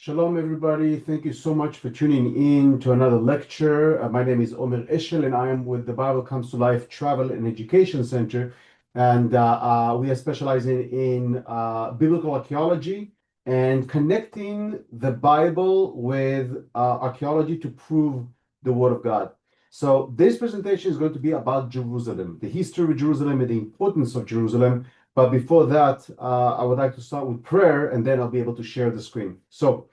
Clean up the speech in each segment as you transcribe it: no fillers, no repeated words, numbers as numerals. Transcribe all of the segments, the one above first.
Shalom, everybody. Thank you so much for tuning in to another lecture. My name is Omer Eshel, and I am with the Bible Comes to Life Travel and Education Center. And we are specializing in biblical archaeology and connecting the Bible with archaeology to prove the Word of God. So this presentation is going to be about Jerusalem, the history of Jerusalem and the importance of Jerusalem. But before that, I would like to start with prayer, and then I'll be able to share the screen. So,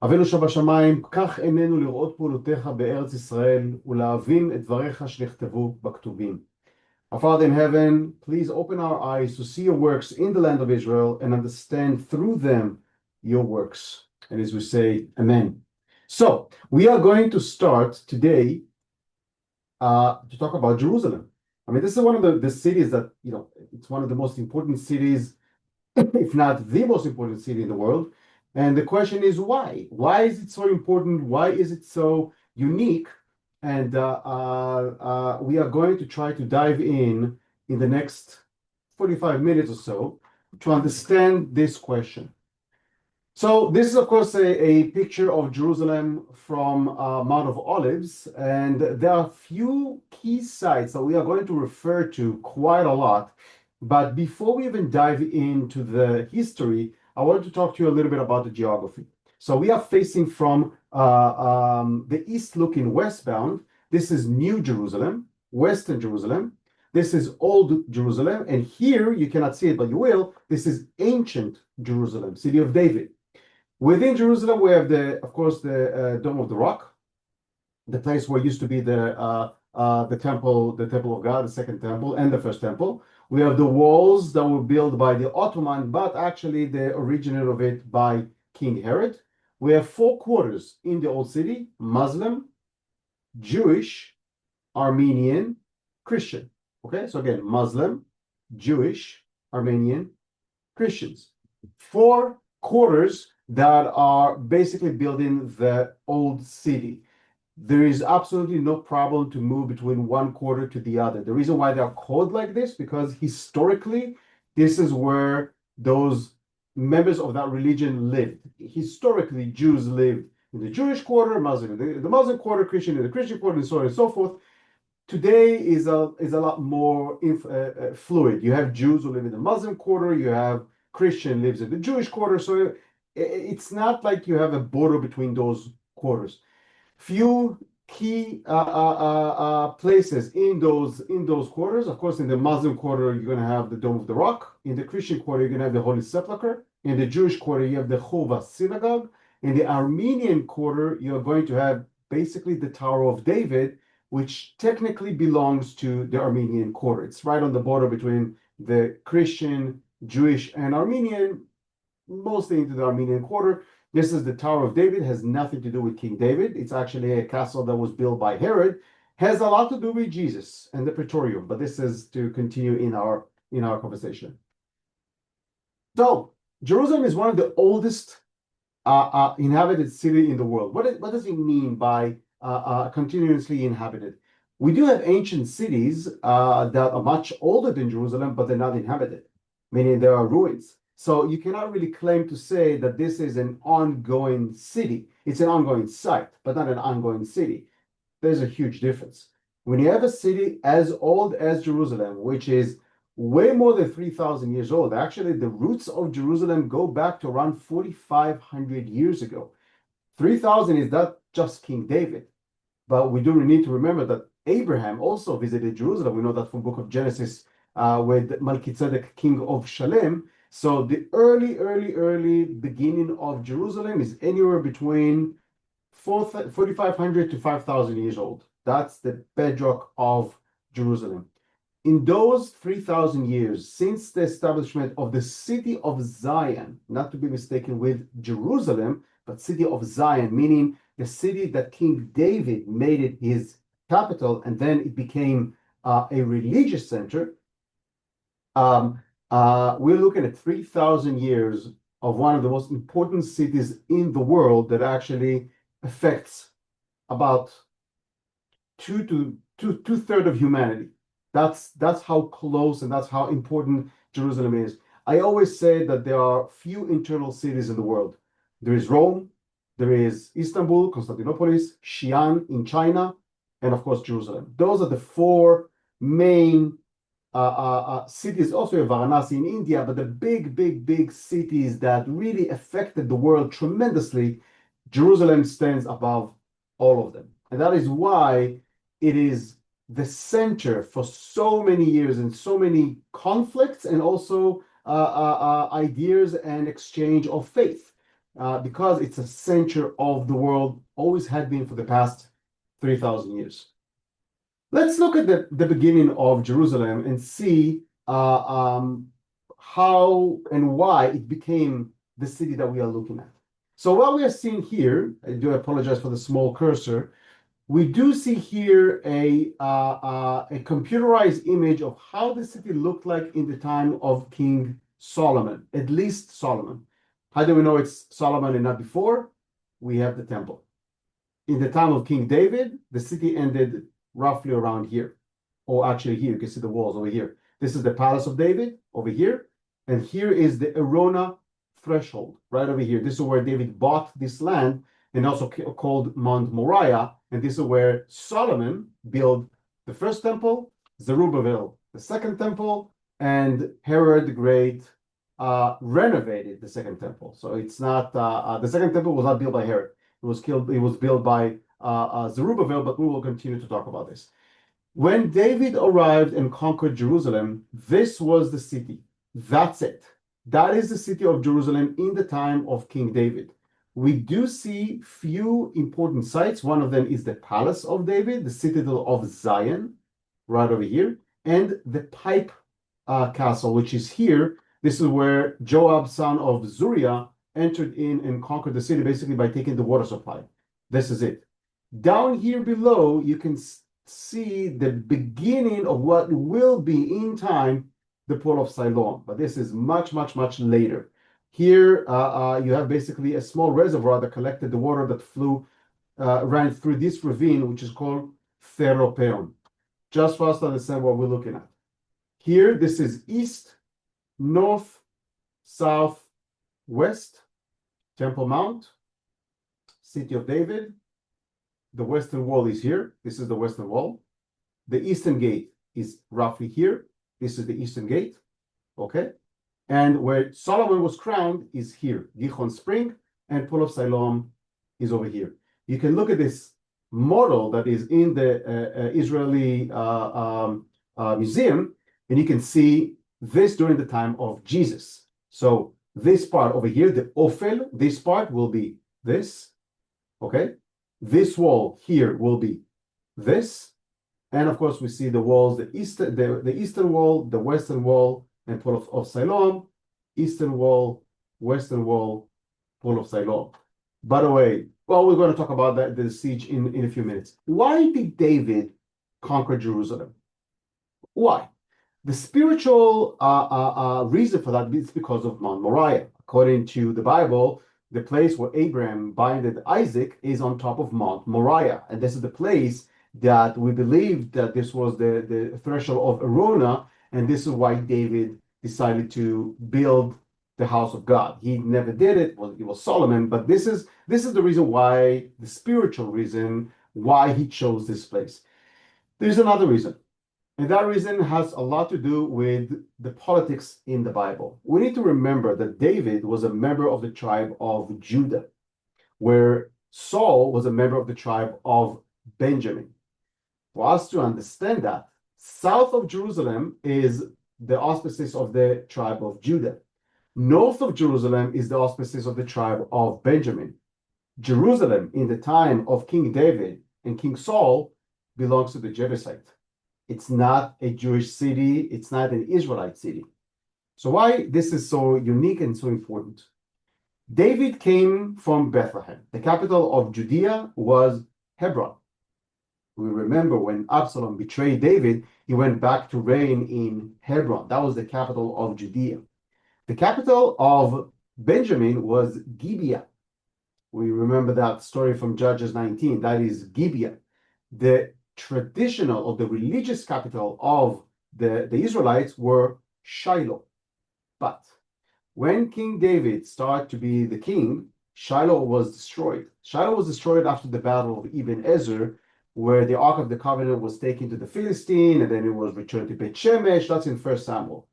אבינו שבשמיים, קח עינינו לראות פעולותיך בארץ ישראל ולהבין את דבריך שנכתבו בכתובים. Our Father in heaven, please open our eyes to see your works in the land of Israel and understand through them your works. And as we say, Amen. So, we are going to start today to talk about Jerusalem. I mean, this is one of the cities that, it's one of the most important cities, if not the most important city in the world. And the question is why? Why is it so important? Why is it so unique? And we are going to try to dive in the next 45 minutes or so to understand this question. So this is, of course, a picture of Jerusalem from Mount of Olives, and there are a few key sites that we are going to refer to quite a lot. But before we even dive into the history, I want to talk to you a little bit about the geography. So we are facing from the east looking westbound. This is New Jerusalem, Western Jerusalem. This is Old Jerusalem. And here, you cannot see it, but you will. This is Ancient Jerusalem, City of David. Within Jerusalem, we have of course, the Dome of the Rock, the place where used to be the temple of God, the second temple, and the first temple. We have the walls that were built by the Ottoman, but actually the originator of it by King Herod. We have four quarters in the old city: Muslim, Jewish, Armenian, Christian. Okay, so again, Muslim, Jewish, Armenian, Christians. Four quarters that are basically building the old city. There is absolutely no problem to move between one quarter to the other. The reason why they are called like this, because historically, this is where those members of that religion lived. Historically, Jews lived in the Jewish quarter, Muslim in the Muslim quarter, Christian in the Christian quarter, and so on and so forth. Today is a lot more fluid. You have Jews who live in the Muslim quarter, you have Christian lives in the Jewish quarter, so it's not like you have a border between those quarters. Few key places in those quarters. Of course, in the Muslim quarter, you're going to have the Dome of the Rock. In the Christian quarter, you're going to have the Holy Sepulchre. In the Jewish quarter, you have the Chova Synagogue. In the Armenian quarter, you're going to have basically the Tower of David, which technically belongs to the Armenian quarter. It's right on the border between the Christian, Jewish, and Armenian, mostly into the Armenian quarter. This is the Tower of David. It has nothing to do with King David. It's actually a castle that was built by Herod. Has a lot to do with Jesus and the Praetorium, but this is to continue in our conversation. So Jerusalem is one of the oldest inhabited city in the world. What does it mean by continuously inhabited? We do have ancient cities that are much older than Jerusalem, but they're not inhabited, meaning there are ruins. So you cannot really claim to say that this is an ongoing city. It's an ongoing site, but not an ongoing city. There's a huge difference. When you have a city as old as Jerusalem, which is way more than 3,000 years old, actually the roots of Jerusalem go back to around 4,500 years ago. 3,000 is not just King David, but we do need to remember that Abraham also visited Jerusalem. We know that from the book of Genesis with Melchizedek, king of Shalem. So the early beginning of Jerusalem is anywhere between 4,500 to 5,000 years old. That's the bedrock of Jerusalem. In those 3,000 years, since the establishment of the city of Zion, not to be mistaken with Jerusalem, but city of Zion, meaning the city that King David made it his capital, and then it became a religious center. We're looking at 3,000 years of one of the most important cities in the world that actually affects about two-thirds of humanity. That's how close and that's how important Jerusalem is. I always say that there are few internal cities in the world. There is Rome, There is Istanbul, Constantinople, Xi'an in China, and of course Jerusalem. Those are the four main cities. Also Varanasi in India, but the big cities that really affected the world tremendously. Jerusalem stands above all of them, and that is why it is the center for so many years and so many conflicts, and also ideas and exchange of faith, because it's a center of the world, always had been for the past 3,000 years. Let's look at the beginning of Jerusalem and see how and why it became the city that we are looking at. So what we are seeing here, I do apologize for the small cursor, we do see here a computerized image of how the city looked like in the time of King Solomon, at least Solomon. How do we know it's Solomon and not before? We have the temple. In the time of King David, the city ended roughly around here, or actually here. You can see the walls over here. This is the palace of David over here, and here is the Arona threshold right over here. This is where David bought this land, and also called Mount Moriah, and this is where Solomon built the first temple, Zerubbabel the second temple, and Herod the Great renovated the second temple. So it's not the second temple was not built by Herod. It was built by Zerubbabel, but we will continue to talk about this. When David arrived and conquered Jerusalem, this was the city. That's it. That is the city of Jerusalem in the time of King David. We do see few important sites. One of them is the Palace of David, the citadel of Zion, right over here, and the Pipe Castle, which is here. This is where Joab, son of Zuriah, entered in and conquered the city, basically by taking the water supply. This is it. Down here below, you can see the beginning of what will be in time the Pool of Siloam, but this is much later. Here, you have basically a small reservoir that collected the water that ran through this ravine, which is called Theropeon. Just for us to understand what we're looking at. Here, this is east, north, south, west, Temple Mount, City of David. The western wall is here. This is the western wall. The eastern gate is roughly here. This is the eastern gate. Okay. And where Solomon was crowned is here. Gihon Spring, and Pool of Siloam is over here. You can look at this model that is in the Israeli museum, and you can see this during the time of Jesus. So this part over here, the Ophel, this part will be this. Okay. This wall here will be this. And of course, we see the walls, the eastern wall, the western wall, and Pool of Siloam, eastern wall, western wall, Pool of Siloam. By the way, well, we're going to talk about that, the siege in a few minutes. Why did David conquer Jerusalem? Why? The spiritual reason for that is because of Mount Moriah. According to the Bible, the place where Abraham binded Isaac is on top of Mount Moriah. And this is the place that we believe that this was the threshold of Arona, and this is why David decided to build the house of God. He never did it. Well, it was Solomon, but this is the reason why, the spiritual reason why he chose this place. There's another reason, and that reason has a lot to do with the politics in the Bible. We need to remember that David was a member of the tribe of Judah, where Saul was a member of the tribe of Benjamin. For us to understand that, south of Jerusalem is the auspices of the tribe of Judah. North of Jerusalem is the auspices of the tribe of Benjamin. Jerusalem, in the time of King David and King Saul, belongs to the Jebusite. It's not a Jewish city. It's not an Israelite city. So why this is so unique and so important? David came from Bethlehem. The capital of Judea was Hebron. We remember when Absalom betrayed David, he went back to reign in Hebron. That was the capital of Judea. The capital of Benjamin was Gibeah. We remember that story from Judges 19. That is Gibeah. The traditional or the religious capital of the Israelites were Shiloh. But when King David started to be the king, Shiloh was destroyed. Shiloh was destroyed after the Battle of Ibn Ezer, where the Ark of the Covenant was taken to the Philistine, and then it was returned to Beit Shemesh. That's in 1 Samuel.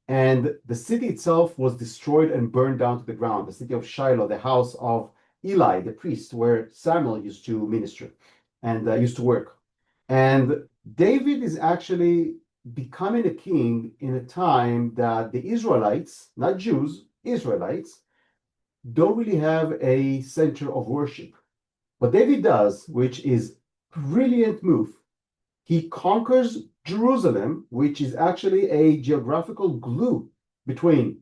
And the city itself was destroyed and burned down to the ground. The city of Shiloh, the house of Eli, the priest, where Samuel used to minister and used to work. And David is actually becoming a king in a time that the Israelites, not Jews, Israelites, don't really have a center of worship. What David does, which is brilliant move, he conquers Jerusalem, which is actually a geographical glue between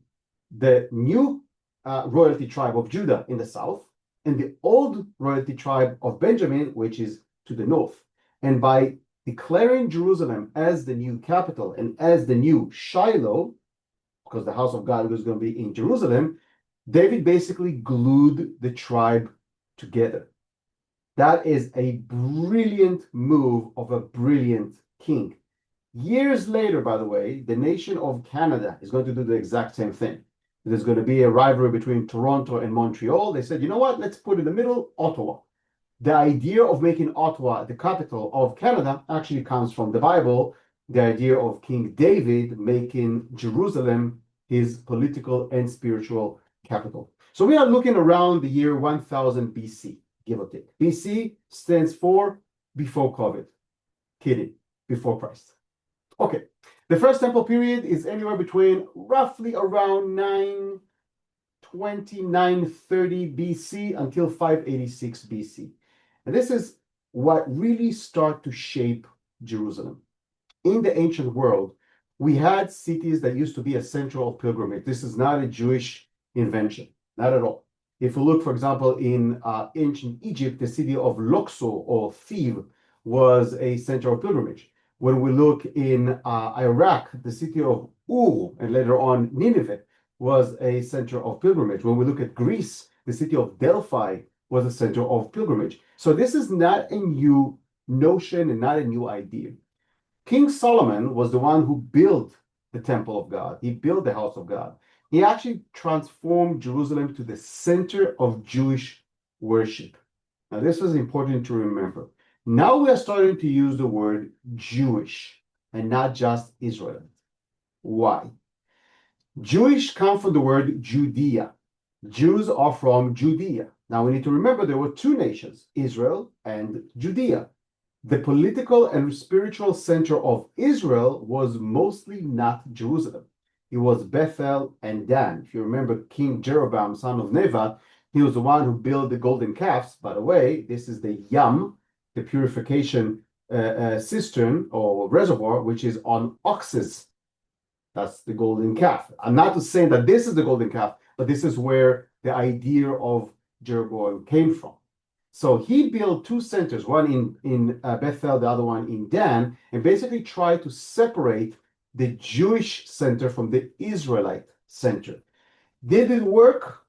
the new royalty tribe of Judah in the south and the old royalty tribe of Benjamin, which is to the north. And by declaring Jerusalem as the new capital and as the new Shiloh, because the house of God was going to be in Jerusalem, David basically glued the tribe together. That is a brilliant move of a brilliant king. Years later, by the way, the nation of Canada is going to do the exact same thing. There's going to be a rivalry between Toronto and Montreal. They said, you know what, let's put in the middle Ottawa. The idea of making Ottawa the capital of Canada actually comes from the Bible, the idea of King David making Jerusalem his political and spiritual capital. So we are looking around the year 1000 BC, give or take. BC stands for before COVID. Kidding, before Christ. Okay, the first temple period is anywhere between roughly around 920, 930 BC until 586 BC. And this is what really started to shape Jerusalem. In the ancient world, we had cities that used to be a center of pilgrimage. This is not a Jewish invention, not at all. If you look, for example, in ancient Egypt, the city of Luxor or Thebes was a center of pilgrimage. When we look in Iraq, the city of Ur, and later on Nineveh, was a center of pilgrimage. When we look at Greece, the city of Delphi was a center of pilgrimage. So this is not a new notion and not a new idea. King Solomon was the one who built the temple of God. He built the house of God. He actually transformed Jerusalem to the center of Jewish worship. Now, this is important to remember. Now we are starting to use the word Jewish and not just Israelite. Why? Jewish comes from the word Judea. Jews are from Judea. Now we need to remember there were two nations, Israel and Judea. The political and spiritual center of Israel was mostly not Jerusalem. It was Bethel and Dan. If you remember King Jeroboam, son of Nevat, he was the one who built the golden calves. By the way, this is the Yam, the purification cistern or reservoir, which is on oxes. That's the golden calf. I'm not saying that this is the golden calf, but this is where the idea of Jeroboam came from. So he built two centers, one in Bethel, the other one in Dan, and basically tried to separate the Jewish center from the Israelite center. Did it work?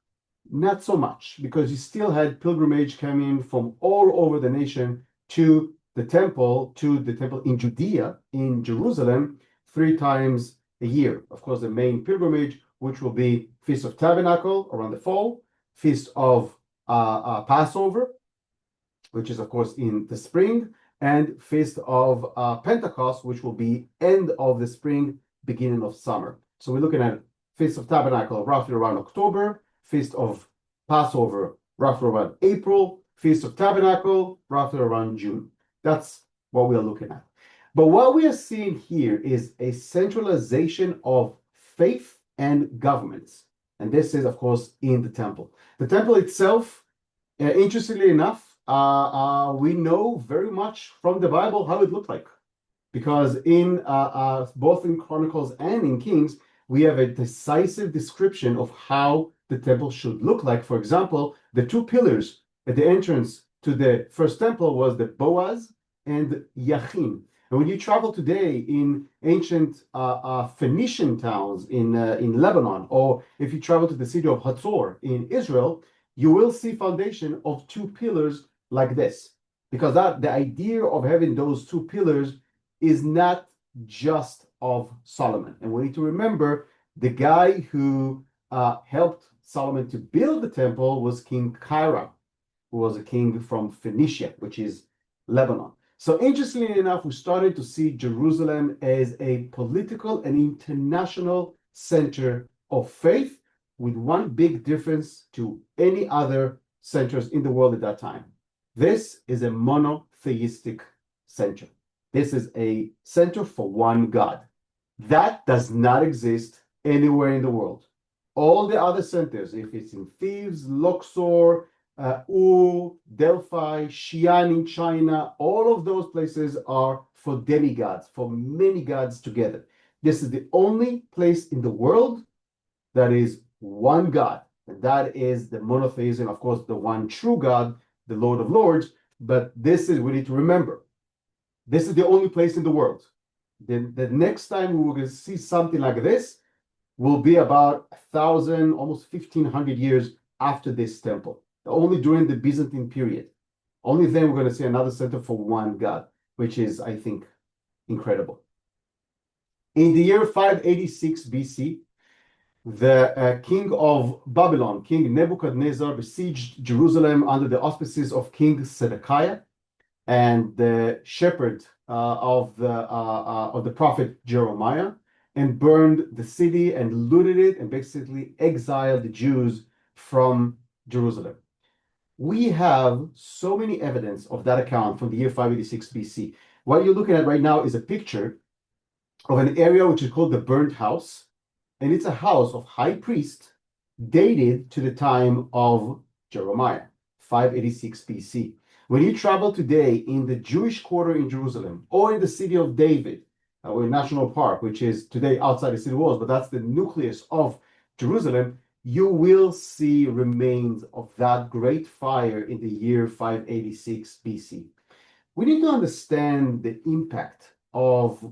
Not so much, because you still had pilgrimage coming from all over the nation to the temple in Judea, in Jerusalem, 3 times a year. Of course, the main pilgrimage, which will be Feast of Tabernacle around the fall, Feast of Passover, which is, of course, in the spring, and Feast of Pentecost, which will be end of the spring, beginning of summer. So we're looking at Feast of Tabernacle roughly around October, Feast of Passover roughly around April, Feast of Tabernacle roughly around June. That's what we are looking at. But what we are seeing here is a centralization of faith and governments. And this is, of course, in the temple. The temple itself, interestingly enough, we know very much from the Bible how it looked like. Because in both in Chronicles and in Kings, we have a decisive description of how the temple should look like. For example, the 2 pillars at the entrance to the first temple was the Boaz and Yachin. And when you travel today in ancient Phoenician towns in Lebanon, or if you travel to the city of Hatzor in Israel, you will see foundation of 2 pillars like this. Because the idea of having those 2 pillars is not just of Solomon. And we need to remember the guy who helped Solomon to build the temple was King Hiram, who was a king from Phoenicia, which is Lebanon. So interestingly enough, we started to see Jerusalem as a political and international center of faith, with one big difference to any other centers in the world at that time. This is a monotheistic center. This is a center for one God. That does not exist anywhere in the world. All the other centers, if it's in Thebes, Luxor, Ur, Delphi, Xi'an in China, all of those places are for demigods, for many gods together. This is the only place in the world that is one God, and that is the monotheism, of course, the one true God, the Lord of Lords. But this is, we need to remember, this is the only place in the world. The next time we will see something like this will be about 1,000, almost 1,500 years after this temple, only during the Byzantine period. Only then we're going to see another center for one God, which is, I think, incredible. In the year 586 BC, the king of Babylon, King Nebuchadnezzar, besieged Jerusalem under the auspices of King Zedekiah and the shepherd of the prophet Jeremiah, and burned the city and looted it and basically exiled the Jews from Jerusalem. We have so many evidence of that account from the year 586 BC. What you're looking at right now is a picture of an area which is called the burnt house, and it's a house of high priest dated to the time of Jeremiah, 586 BC. When you travel today in the Jewish quarter in Jerusalem or in the city of David, or National Park, which is today outside the city walls, but that's the nucleus of Jerusalem, you will see remains of that great fire in the year 586 BC. We need to understand the impact of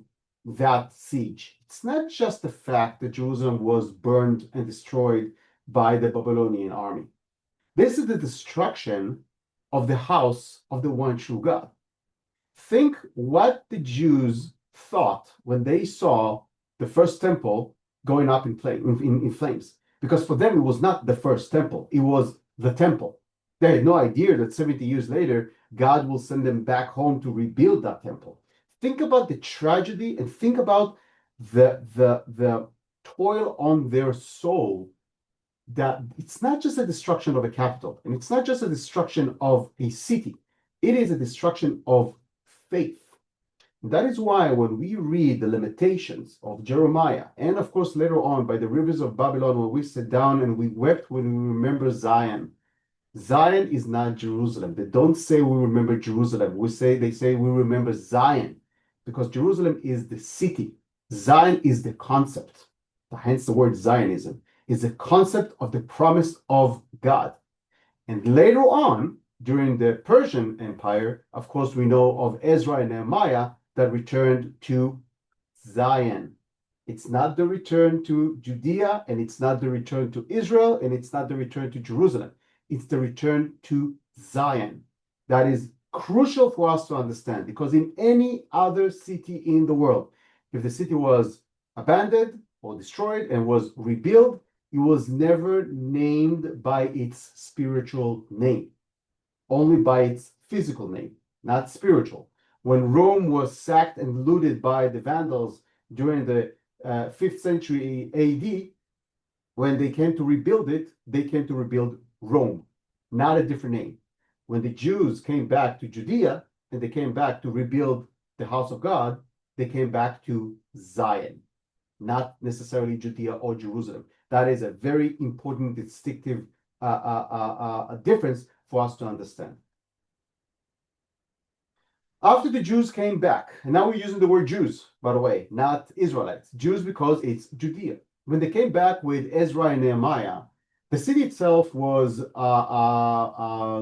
that siege. It's not just the fact that Jerusalem was burned and destroyed by the Babylonian army. This is the destruction of the house of the one true God. Think what the Jews thought when they saw the first temple going up in flames. Because for them, it was not the first temple, it was the temple. They had no idea that 70 years later, God will send them back home to rebuild that temple. Think about the tragedy and think about the toil on their soul, that it's not just a destruction of a capital, and it's not just a destruction of a city, it is a destruction of faith. That is why when we read the limitations of Jeremiah, and of course later on by the rivers of Babylon, when we sit down and we wept when we remember Zion. Zion is not Jerusalem. They don't say we remember Jerusalem. They say we remember Zion, because Jerusalem is the city. Zion is the concept. Hence the word Zionism is a concept of the promise of God. And later on, during the Persian Empire, of course, we know of Ezra and Nehemiah that returned to Zion. It's not the return to Judea, and it's not the return to Israel, and it's not the return to Jerusalem. It's the return to Zion. That is crucial for us to understand, because in any other city in the world, if the city was abandoned or destroyed and was rebuilt, it was never named by its spiritual name, only by its physical name, not spiritual. When Rome was sacked and looted by the Vandals during the 5th century AD, when they came to rebuild it, they came to rebuild Rome, not a different name. When the Jews came back to Judea and they came back to rebuild the house of God, they came back to Zion, not necessarily Judea or Jerusalem. That is a very important distinctive difference for us to understand. After the Jews came back, and now we're using the word Jews, by the way, not Israelites. Jews because it's Judea. When they came back with Ezra and Nehemiah, the city itself was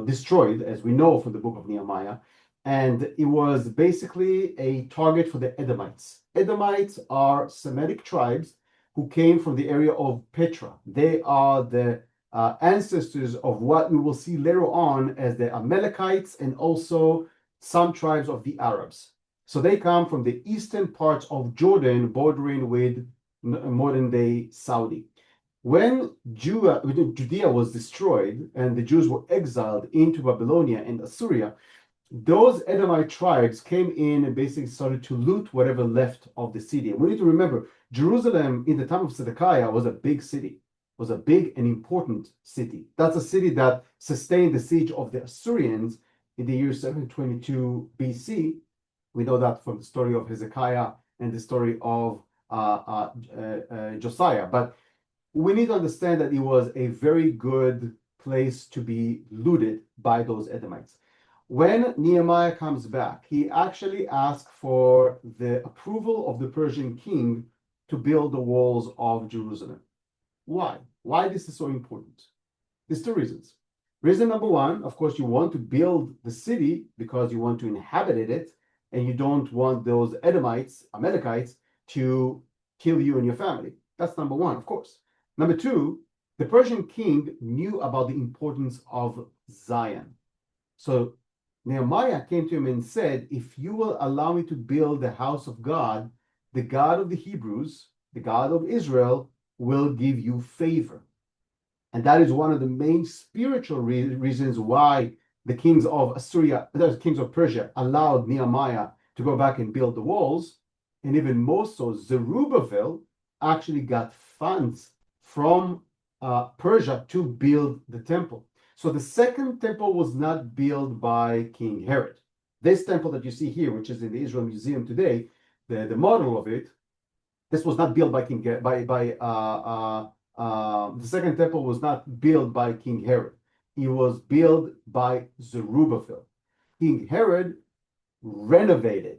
destroyed, as we know from the book of Nehemiah, and it was basically a target for the Edomites. Edomites are Semitic tribes who came from the area of Petra. They are the ancestors of what we will see later on as the Amalekites, and also some tribes of the Arabs. So they come from the eastern parts of Jordan, bordering with modern-day Saudi. When Judea was destroyed and the Jews were exiled into Babylonia and Assyria, those Edomite tribes came in and basically started to loot whatever left of the city. And we need to remember, Jerusalem in the time of Zedekiah was a big city, was a big and important city. That's a city that sustained the siege of the Assyrians in the year 722 BC. We know that from the story of Hezekiah and the story of Josiah. But we need to understand that it was a very good place to be looted by those Edomites. When Nehemiah comes back, he actually asks for the approval of the Persian king to build the walls of Jerusalem. Why? Why this is so important? There's two reasons. Reason number one, of course, you want to build the city because you want to inhabit it, and you don't want those Edomites, Amalekites, to kill you and your family. That's number one, of course. Number two, the Persian king knew about the importance of Zion. So Nehemiah came to him and said, if you will allow me to build the house of God, the God of the Hebrews, the God of Israel, will give you favor. And that is one of the main spiritual reasons why the kings of Assyria, the kings of Persia, allowed Nehemiah to go back and build the walls. And even more so, Zerubbabel actually got funds from Persia to build the temple. So the second temple was not built by King Herod. This temple that you see here, which is in the Israel Museum today, the model of it, this was not built by the second temple was not built by King Herod. It was built by Zerubbabel. King Herod renovated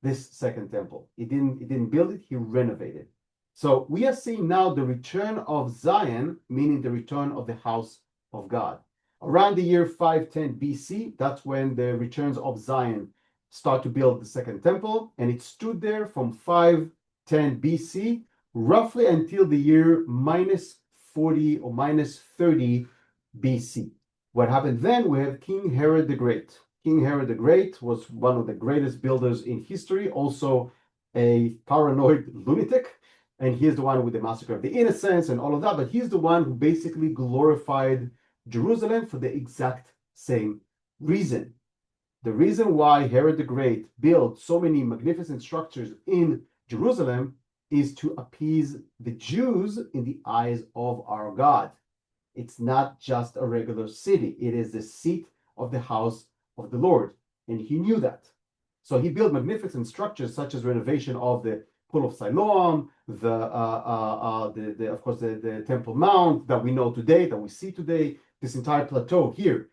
this second temple. He didn't build it, he renovated. So we are seeing now the return of Zion, meaning the return of the house of God. Around the year 510 BC, that's when the returns of Zion start to build the second temple, and it stood there from 510 BC roughly until the year minus 40 or minus 30 BC. What happened then? We have King Herod the Great. King Herod the Great was one of the greatest builders in history, also a paranoid lunatic, and he's the one with the massacre of the innocents and all of that, but he's the one who basically glorified Jerusalem for the exact same reason. The reason why Herod the Great built so many magnificent structures in Jerusalem is to appease the Jews in the eyes of our God. It's not just a regular city. It is the seat of the house of the Lord. And he knew that. So he built magnificent structures such as renovation of the Pool of Siloam, of course, the Temple Mount that we know today, that we see today. This entire plateau here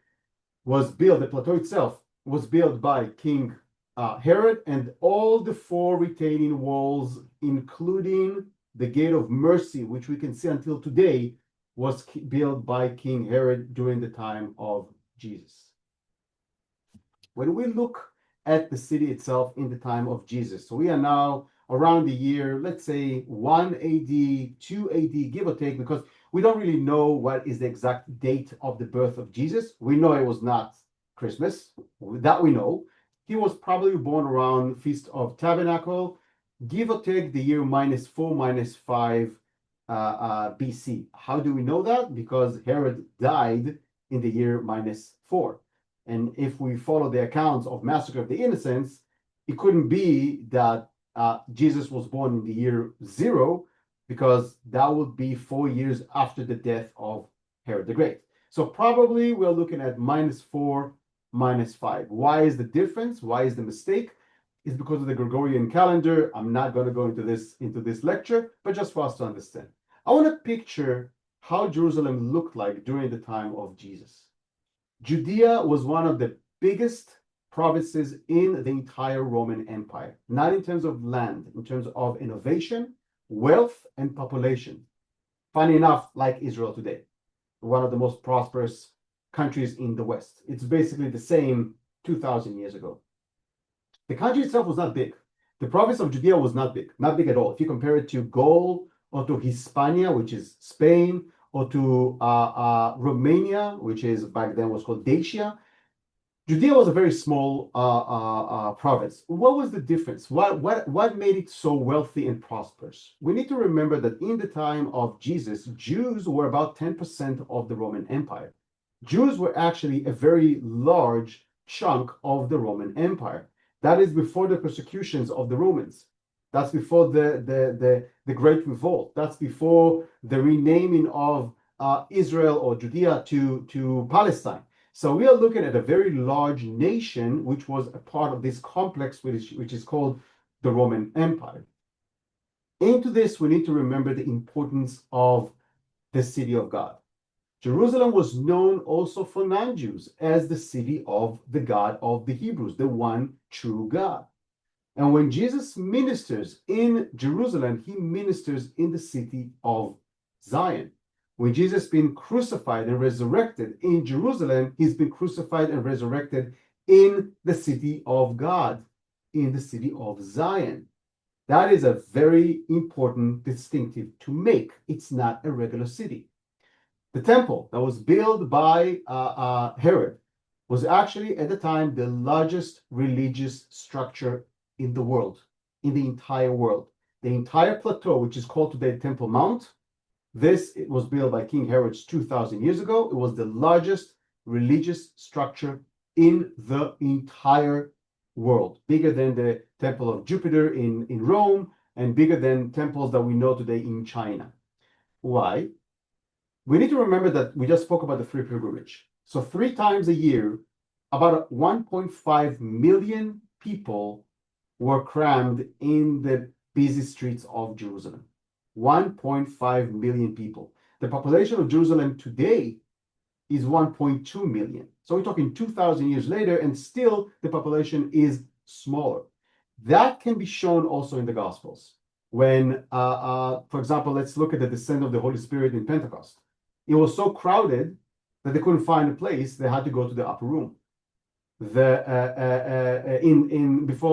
was built, the plateau itself was built by King Herod, and all the four retaining walls, including the Gate of Mercy, which we can see until today, was built by King Herod during the time of Jesus. When we look at the city itself in the time of Jesus, so we are now around the year, let's say 1 AD, 2 AD, give or take, because we don't really know what is the exact date of the birth of Jesus. We know it was not Christmas, that we know. He was probably born around Feast of Tabernacle, give or take the year minus 4, minus 5 BC. How do we know that? Because Herod died in the year minus 4. And if we follow the accounts of Massacre of the Innocents, it couldn't be that Jesus was born in the year 0, because that would be 4 years after the death of Herod the Great. So probably we're looking at minus 4, minus 5. Why is the difference? Why is the mistake? It's because of the Gregorian calendar. I'm not going to go into this lecture, but just for us to understand. I want to picture how Jerusalem looked like during the time of Jesus. Judea was one of the biggest provinces in the entire Roman Empire, not in terms of land, in terms of innovation, wealth, and population. Funny enough, like Israel today, one of the most prosperous countries in the West. It's basically the same 2,000 years ago. The country itself was not big. The province of Judea was not big at all. If you compare it to Gaul or to Hispania, which is Spain, or to Romania, which is back then was called Dacia, Judea was a very small province. What was the difference? What made it so wealthy and prosperous? We need to remember that in the time of Jesus, Jews were about 10% of the Roman Empire. Jews were actually a very large chunk of the Roman Empire. That is before the persecutions of the Romans. That's before the Great Revolt. That's before the renaming of Israel or Judea to Palestine. So we are looking at a very large nation, which was a part of this complex, which is called the Roman Empire. Into this, we need to remember the importance of the city of God. Jerusalem was known also for non-Jews as the city of the God of the Hebrews, the one true God. And when Jesus ministers in Jerusalem, he ministers in the city of Zion. When Jesus has been crucified and resurrected in Jerusalem, he's been crucified and resurrected in the city of God, in the city of Zion. That is a very important distinctive to make. It's not a regular city. The temple that was built by Herod was actually at the time the largest religious structure in the world, in the entire world. The entire plateau, which is called today Temple Mount, it was built by King Herod 2,000 years ago. It was the largest religious structure in the entire world, bigger than the Temple of Jupiter in Rome and bigger than temples that we know today in China. Why? We need to remember that we just spoke about the three pilgrimage. So 3 times a year, about 1.5 million people were crammed in the busy streets of Jerusalem. 1.5 million people. The population of Jerusalem today is 1.2 million. So we're talking 2,000 years later, and still the population is smaller. That can be shown also in the Gospels. When, for example, let's look at the descent of the Holy Spirit in Pentecost. It was so crowded that they couldn't find a place. They had to go to the upper room. Before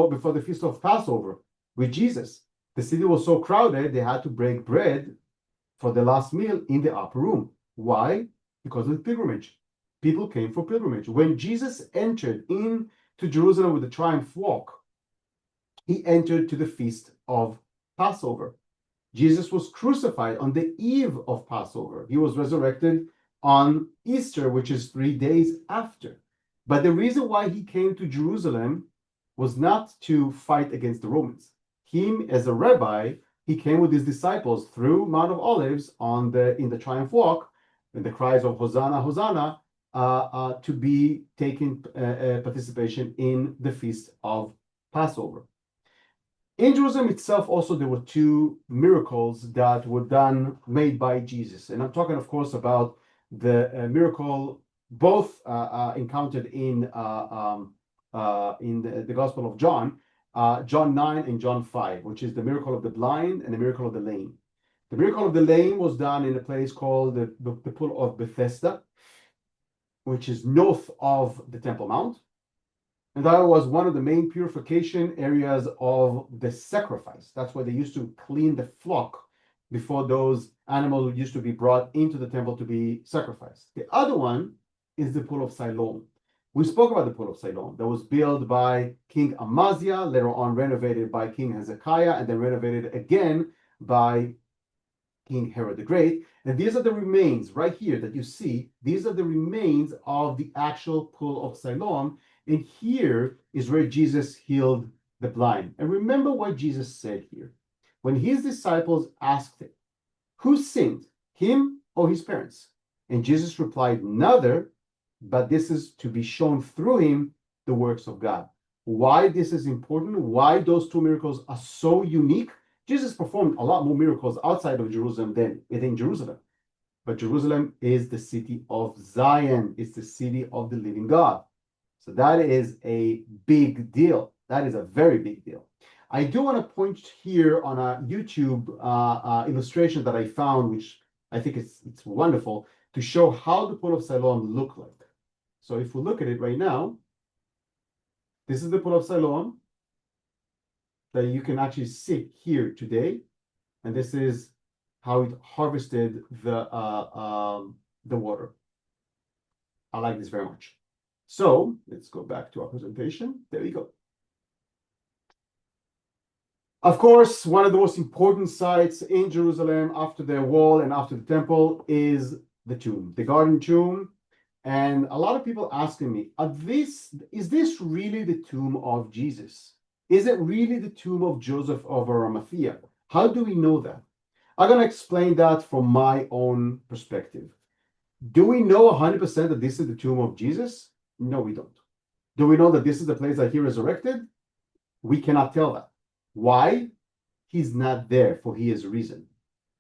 the feast of Passover with Jesus, the city was so crowded they had to break bread for the last meal in the upper room. Why? Because of the pilgrimage. People came for pilgrimage. When Jesus entered into Jerusalem with the triumph walk, he entered to the feast of Passover. Jesus was crucified on the eve of Passover. He was resurrected on Easter, which is 3 days after. But the reason why he came to Jerusalem was not to fight against the Romans. Him, as a rabbi, he came with his disciples through Mount of Olives in the triumph walk, and the cries of Hosanna, Hosanna, to be taking participation in the feast of Passover. In Jerusalem itself, also, there were 2 miracles that were made by Jesus. And I'm talking, of course, about the miracle both encountered in the Gospel of John, John 9 and John 5, which is the miracle of the blind and the miracle of the lame. The miracle of the lame was done in a place called the Pool of Bethesda, which is north of the Temple Mount. And that was one of the main purification areas of the sacrifice. That's where they used to clean the flock before those animals used to be brought into the temple to be sacrificed. The other one is the Pool of Siloam. We spoke about the Pool of Siloam that was built by King Amaziah, later on renovated by King Hezekiah, and then renovated again by King Herod the Great. And these are the remains right here that you see. These are the remains of the actual Pool of Siloam. And here is where Jesus healed the blind. And remember what Jesus said here. When his disciples asked him, who sinned, him or his parents? And Jesus replied, neither, but this is to be shown through him the works of God. Why this is important, why those 2 miracles are so unique. Jesus performed a lot more miracles outside of Jerusalem than within Jerusalem. But Jerusalem is the city of Zion. It's the city of the living God. So that is a big deal. That is a very big deal. I do want to point here on a YouTube illustration that I found, which I think it's wonderful, to show how the Pool of Siloam looked like. So if we look at it right now, this is the Pool of Siloam that you can actually see here today. And this is how it harvested the water. I like this very much. So let's go back to our presentation. There we go. Of course, one of the most important sites in Jerusalem after the wall and after the temple is the tomb, the garden tomb. And a lot of people asking me, is this really the tomb of Jesus? Is it really the tomb of Joseph of Arimathea? How do we know that? I'm going to explain that from my own perspective. Do we know 100% that this is the tomb of Jesus? No, we don't. Do we know that this is the place that he resurrected? We cannot tell that. Why? He's not there, for he is risen.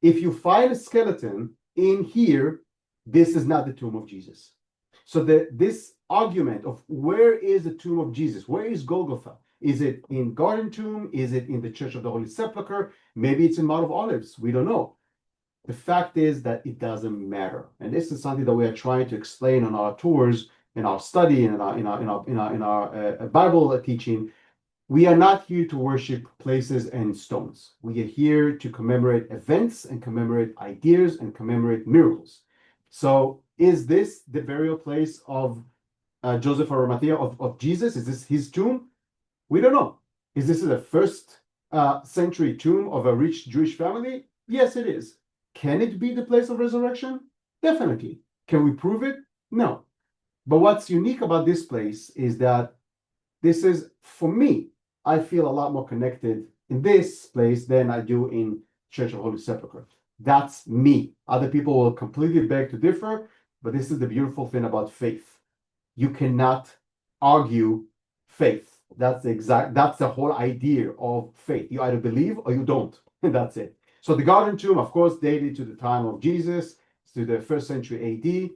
If you find a skeleton in here, this is not the tomb of Jesus. So this argument of where is the tomb of Jesus? Where is Golgotha? Is it in Garden Tomb? Is it in the Church of the Holy Sepulchre? Maybe it's in Mount of Olives. We don't know. The fact is that it doesn't matter. And this is something that we are trying to explain on our tours, in our study, and in our Bible teaching. We are not here to worship places and stones. We are here to commemorate events and commemorate ideas and commemorate miracles. So is this the burial place of Joseph of Arimathea, of Jesus? Is this his tomb? We don't know. Is this the first century tomb of a rich Jewish family? Yes, it is. Can it be the place of resurrection? Definitely. Can we prove it? No. But what's unique about this place is that this is, for me, I feel a lot more connected in this place than I do in Church of Holy Sepulchre. That's me. Other people will completely beg to differ, but this is the beautiful thing about faith. You cannot argue faith. That's the whole idea of faith. You either believe or you don't, and that's it. So the Garden Tomb, of course, dated to the time of Jesus, to the 1st century AD.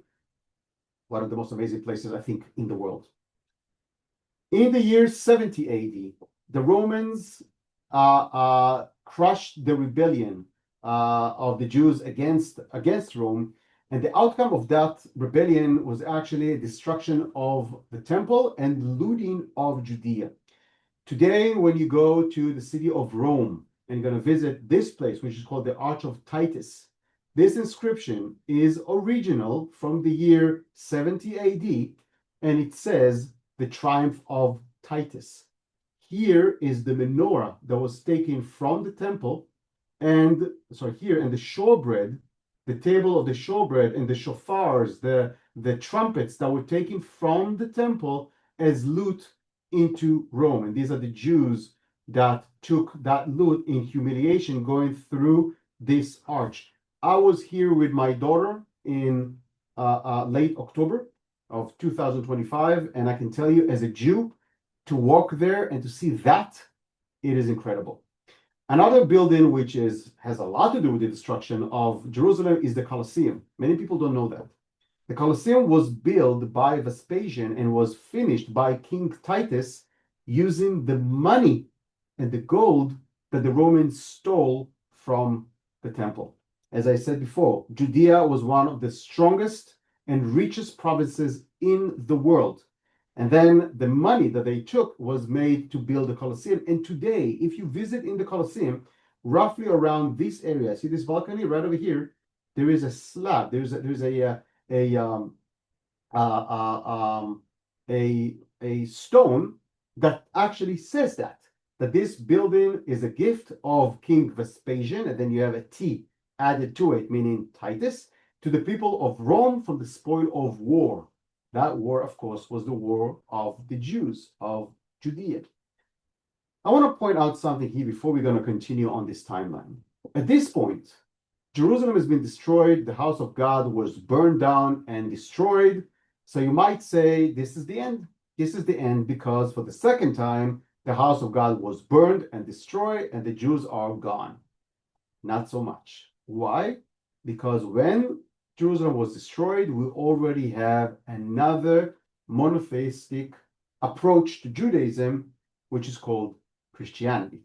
One of the most amazing places, I think, in the world. In the year 70 AD, the Romans crushed the rebellion of the Jews against Rome, and the outcome of that rebellion was actually a destruction of the temple and looting of Judea. Today, when you go to the city of Rome and you're going to visit this place, which is called the Arch of Titus, this inscription is original from the year 70 AD, and it says the triumph of Titus. Here is the menorah that was taken from the temple, and here, and the showbread, the table of the showbread, and the shofars, the trumpets that were taken from the temple as loot into Rome. And these are the Jews that took that loot in humiliation going through this arch. I was here with my daughter in late October of 2025, and I can tell you, as a Jew, to walk there and to see that, it is incredible. Another building which has a lot to do with the destruction of Jerusalem is the Colosseum. Many people don't know that. The Colosseum was built by Vespasian and was finished by King Titus using the money and the gold that the Romans stole from the temple. As I said before, Judea was one of the strongest and richest provinces in the world. And then the money that they took was made to build the Colosseum. And today, if you visit in the Colosseum, roughly around this area, see this balcony right over here, there is a slab. There's a stone that actually says that this building is a gift of King Vespasian, and then you have a T added to it, meaning Titus, to the people of Rome from the spoil of war. That war, of course, was the war of the Jews of Judea. I want to point out something here before we're going to continue on this timeline. At this point, Jerusalem has been destroyed. The house of God was burned down and destroyed. So you might say this is the end. This is the end because for the second time, the house of God was burned and destroyed and the Jews are gone. Not so much. Why? Because when Jerusalem was destroyed, we already have another monotheistic approach to Judaism, which is called Christianity.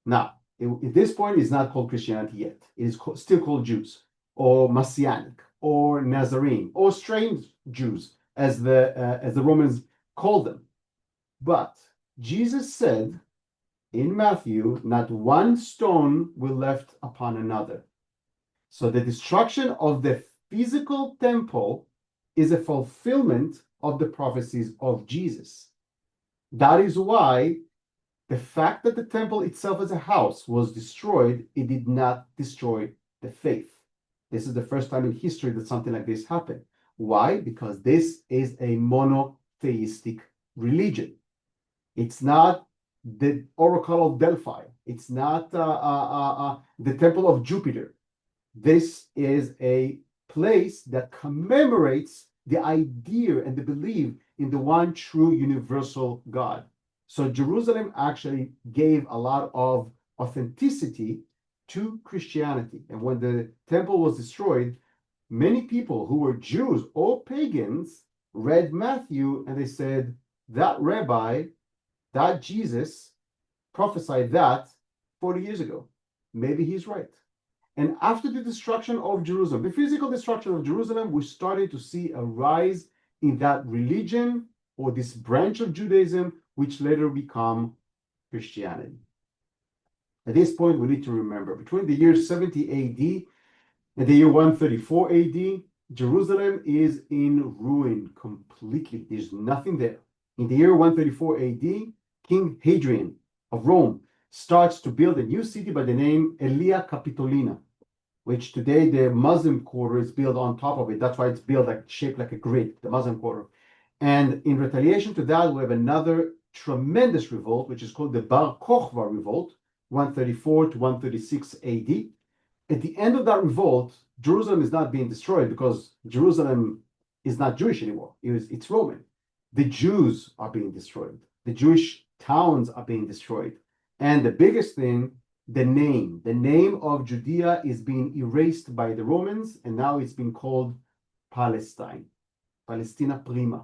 Now, at this point, it's not called Christianity yet. It is still called Jews, or Messianic, or Nazarene, or strange Jews, as the Romans called them. But Jesus said in Matthew, not one stone will left upon another. So the destruction of the physical temple is a fulfillment of the prophecies of Jesus. That is why the fact that the temple itself as a house was destroyed, it did not destroy the faith. This is the first time in history that something like this happened. Why? Because this is a monotheistic religion. It's not the Oracle of Delphi. It's not the Temple of Jupiter. This is a place that commemorates the idea and the belief in the one true universal God. So Jerusalem actually gave a lot of authenticity to Christianity. And when the temple was destroyed, many people who were Jews or pagans read Matthew and they said, that rabbi, that Jesus prophesied that 40 years ago. Maybe he's right. And after the destruction of Jerusalem, the physical destruction of Jerusalem, we started to see a rise in that religion or this branch of Judaism, which later become Christianity. At this point, we need to remember, between the year 70 AD and the year 134 AD, Jerusalem is in ruin completely. There's nothing there. In the year 134 AD, King Hadrian of Rome starts to build a new city by the name Aelia Capitolina, which today the Muslim quarter is built on top of it. That's why it's built like shaped like a grid, the Muslim quarter. And in retaliation to that, we have another tremendous revolt, which is called the Bar Kokhba revolt, 134 to 136 AD. At the end of that revolt, Jerusalem is not being destroyed because Jerusalem is not Jewish anymore. It's Roman. The Jews are being destroyed. The Jewish towns are being destroyed. And the biggest thing, the name of Judea is being erased by the Romans, and now it's been called Palestine, Palestina Prima.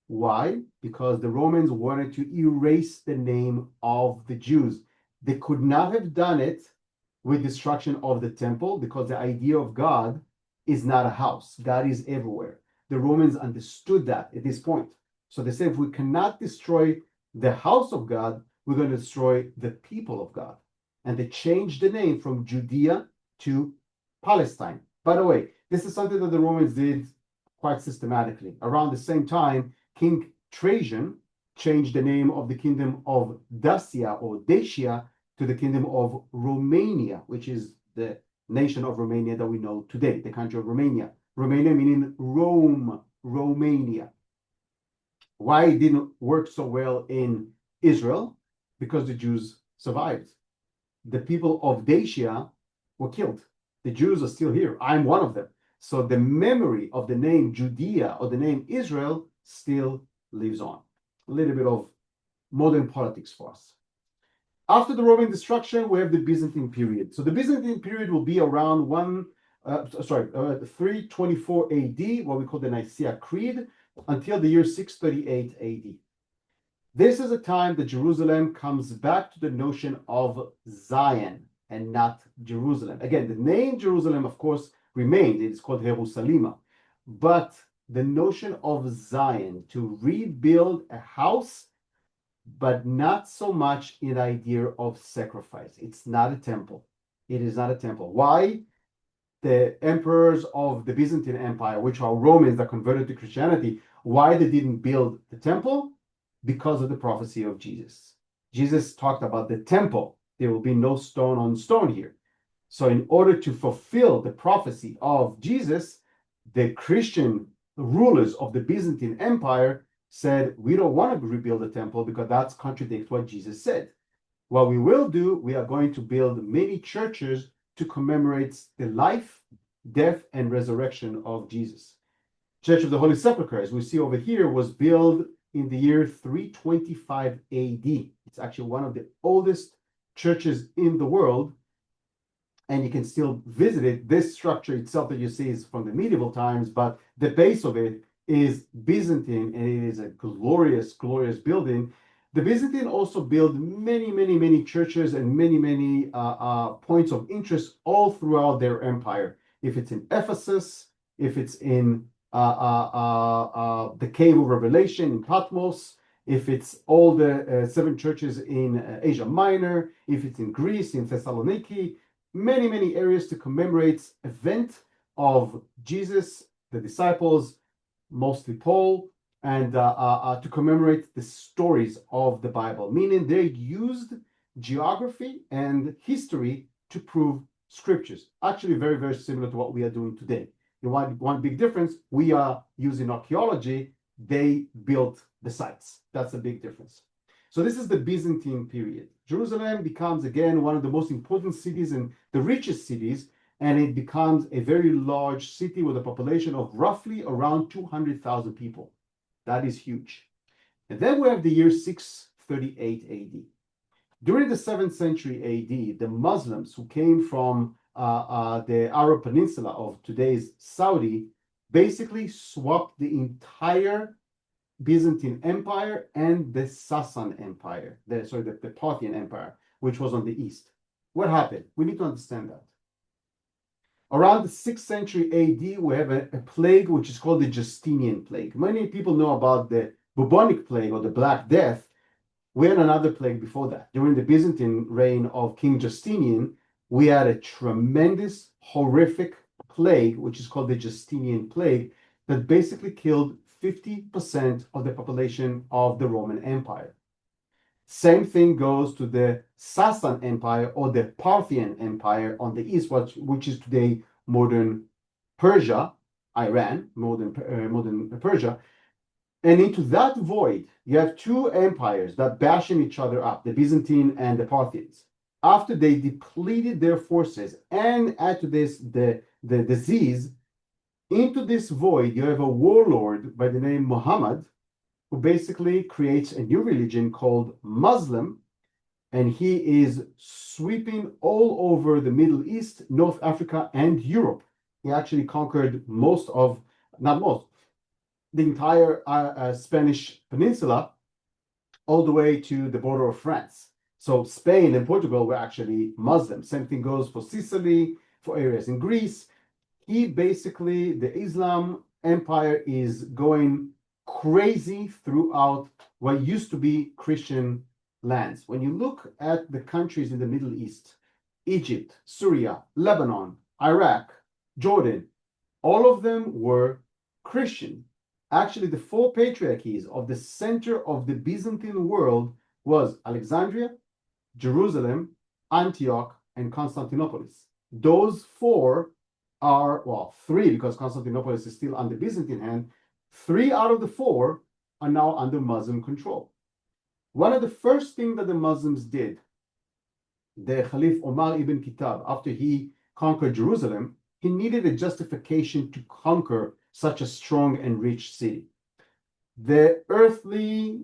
Why? Because the Romans wanted to erase the name of the Jews. They could not have done it with destruction of the temple because the idea of God is not a house. God is everywhere. The Romans understood that at this point. So they said, if we cannot destroy the house of God, we're going to destroy the people of God. And they changed the name from Judea to Palestine. By the way, this is something that the Romans did quite systematically. Around the same time, King Trajan changed the name of the kingdom of Dacia or Dacia to the kingdom of Romania, which is the nation of Romania that we know today, the country of Romania. Romania meaning Rome, Romania. Why it didn't work so well in Israel? Because the Jews survived. The people of Dacia were killed. The Jews are still here. I'm one of them. So the memory of the name Judea or the name Israel still lives on. A little bit of modern politics for us. After the Roman destruction, we have the Byzantine period. So the Byzantine period will be around 324 AD, what we call the Nicaea Creed, until the year 638 AD. This is a time that Jerusalem comes back to the notion of Zion and not Jerusalem. Again, the name Jerusalem, of course, remained. It is called Jerusalem. But the notion of Zion, to rebuild a house, but not so much in the idea of sacrifice. It's not a temple. It is not a temple. Why? The emperors of the Byzantine Empire, which are Romans that converted to Christianity, why they didn't build the temple? Because of the prophecy of Jesus. Jesus talked about the temple. There will be no stone on stone here. So in order to fulfill the prophecy of Jesus, the Christian rulers of the Byzantine Empire said, we don't want to rebuild the temple because that contradicts what Jesus said. What we will do, we are going to build many churches to commemorate the life, death, and resurrection of Jesus. Church of the Holy Sepulchre, as we see over here, was built in the year 325 AD. It's actually one of the oldest churches in the world, and you can still visit it. This structure itself that you see is from the medieval times, but the base of it is Byzantine, and it is a glorious, glorious building. The Byzantine also built many churches and many points of interest all throughout their empire. If it's in Ephesus, if it's in the Cave of Revelation in Patmos, if it's all the 7 churches in Asia Minor, if it's in Greece, in Thessaloniki, many areas to commemorate event of Jesus, the disciples, mostly Paul, and to commemorate the stories of the Bible, meaning they used geography and history to prove scriptures. Actually, very, very similar to what we are doing today. The one big difference, we are using archaeology, they built the sites. That's a big difference. So this is the Byzantine period. Jerusalem becomes, again, one of the most important cities and the richest cities, and it becomes a very large city with a population of roughly around 200,000 people. That is huge. And then we have the year 638 AD. During the 7th century AD, the Muslims who came from the Arab Peninsula of today's Saudi basically swapped the entire Byzantine Empire and the Sassan Empire, the Parthian Empire, which was on the east. What happened? We need to understand that. Around the 6th century AD, we have a plague which is called the Justinian plague. Many people know about the bubonic plague or the Black Death. We had another plague before that. During the Byzantine reign of King Justinian, we had a tremendous, horrific plague, which is called the Justinian plague, that basically killed 50% of the population of the Roman Empire. Same thing goes to the Sassan Empire or the Parthian Empire on the east, which is today modern Persia, Iran, modern Persia. And into that void, you have two empires that bashing each other up, the Byzantine and the Parthians. After they depleted their forces and add to this the disease, into this void, you have a warlord by the name Muhammad, who basically creates a new religion called Muslim, and he is sweeping all over the Middle East, North Africa, and Europe. He actually conquered the entire Spanish peninsula, all the way to the border of France. So Spain and Portugal were actually Muslim. Same thing goes for Sicily, for areas in Greece. The Islam empire is going crazy throughout what used to be Christian lands. When you look at the countries in the Middle East, Egypt, Syria, Lebanon, Iraq, Jordan, all of them were Christian. Actually, the four patriarchies of the center of the Byzantine world was Alexandria, Jerusalem, Antioch, and Constantinople. Those four are, well, three, because Constantinople is still under Byzantine hand. 3 out of the 4 are now under Muslim control. One of the first things that the Muslims did, the Caliph Omar ibn Khattab, after he conquered Jerusalem, he needed a justification to conquer such a strong and rich city. The earthly,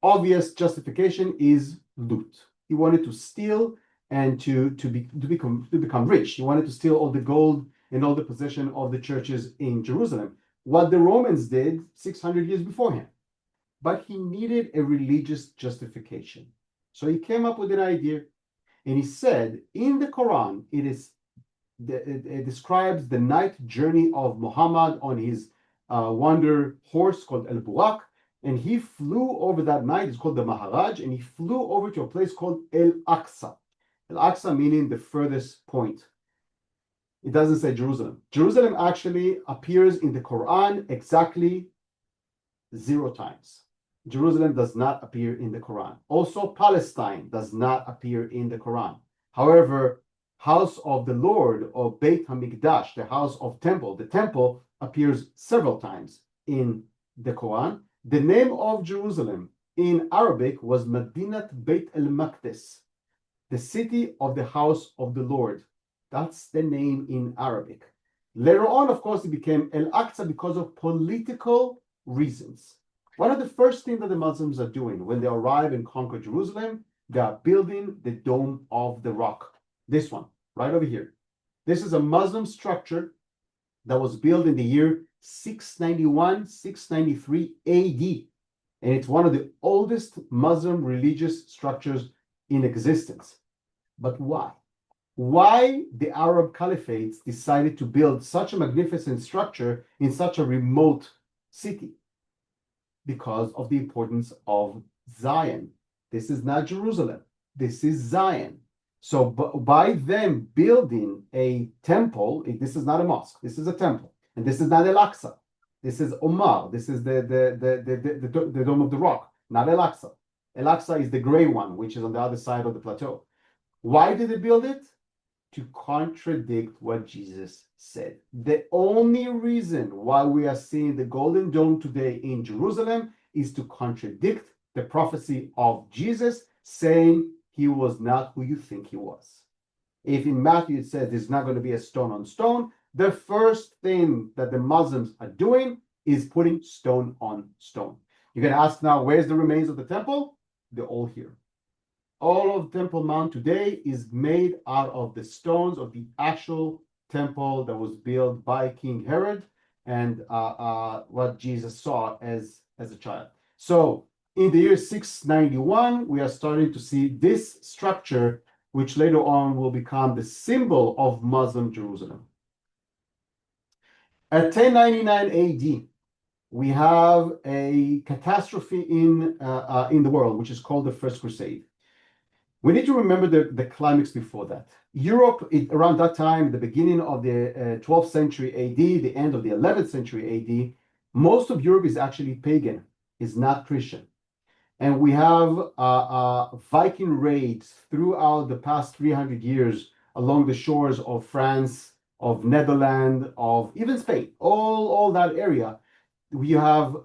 obvious justification is loot. He wanted to steal and to become rich. He wanted to steal all the gold and all the possession of the churches in Jerusalem, what the Romans did 600 years beforehand. But he needed a religious justification. So he came up with an idea, and he said, in the Quran, it describes the night journey of Muhammad on his wonder horse called El Burak, and he flew over that night. It's called the Maharaj, and he flew over to a place called El Aqsa. El Aqsa meaning the furthest point. It doesn't say Jerusalem. Jerusalem actually appears in the Quran exactly 0 times. Jerusalem does not appear in the Quran. Also, Palestine does not appear in the Quran. However, house of the Lord, or Beit HaMikdash, the house of temple, the temple appears several times in the Quran. The name of Jerusalem in Arabic was Madinat Beit el-Maqdis, the city of the house of the Lord. That's the name in Arabic. Later on, of course, it became El-Aqsa because of political reasons. One of the first things that the Muslims are doing when they arrive and conquer Jerusalem, they are building the Dome of the Rock. This one, right over here. This is a Muslim structure that was built in the year 691, 693 AD. And it's one of the oldest Muslim religious structures in existence. But why? Why the Arab caliphates decided to build such a magnificent structure in such a remote city? Because of the importance of Zion. This is not Jerusalem. This is Zion. So by them building a temple, this is not a mosque, this is a temple, and this is not Al-Aqsa. This is Omar. This is the Dome of the Rock, not El-Aqsa. El-Aqsa is the gray one, which is on the other side of the plateau. Why did they build it? To contradict what Jesus said. The only reason why we are seeing the Golden Dome today in Jerusalem is to contradict the prophecy of Jesus, saying he was not who you think he was. If in Matthew it says there's not going to be a stone on stone, the first thing that the Muslims are doing is putting stone on stone. You're going to ask now, where's the remains of the temple? They're all here. All of Temple Mount today is made out of the stones of the actual temple that was built by King Herod and what Jesus saw as a child. So in the year 691, we are starting to see this structure, which later on will become the symbol of Muslim Jerusalem. At 1099 AD, we have a catastrophe in the world, which is called the First Crusade. We need to remember the climax before that. Europe, around that time, the beginning of the 12th century AD, the end of the 11th century AD, most of Europe is actually pagan, is not Christian. And we have Viking raids throughout the past 300 years along the shores of France, of Netherlands, of even Spain, all that area. You have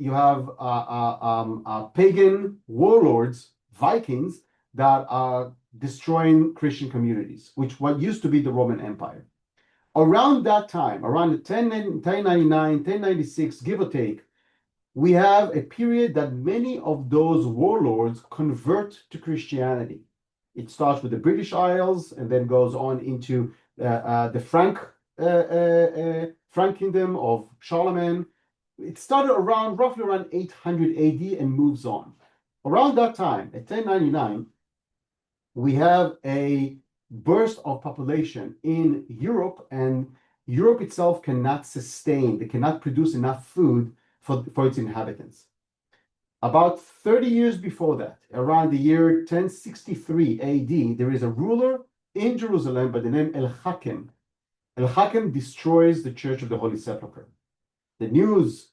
pagan warlords, Vikings, that are destroying Christian communities, which what used to be the Roman Empire. Around that time, around 1099, 1096, give or take, we have a period that many of those warlords convert to Christianity. It starts with the British Isles and then goes on into the Frank kingdom of Charlemagne. It started roughly around 800 AD and moves on. Around that time, at 1099, we have a burst of population in Europe, and Europe itself cannot sustain, they cannot produce enough food for its inhabitants. About 30 years before that, around the year 1063 AD, there is a ruler in Jerusalem by the name El-Hakim. El-Hakim destroys the Church of the Holy Sepulchre. The news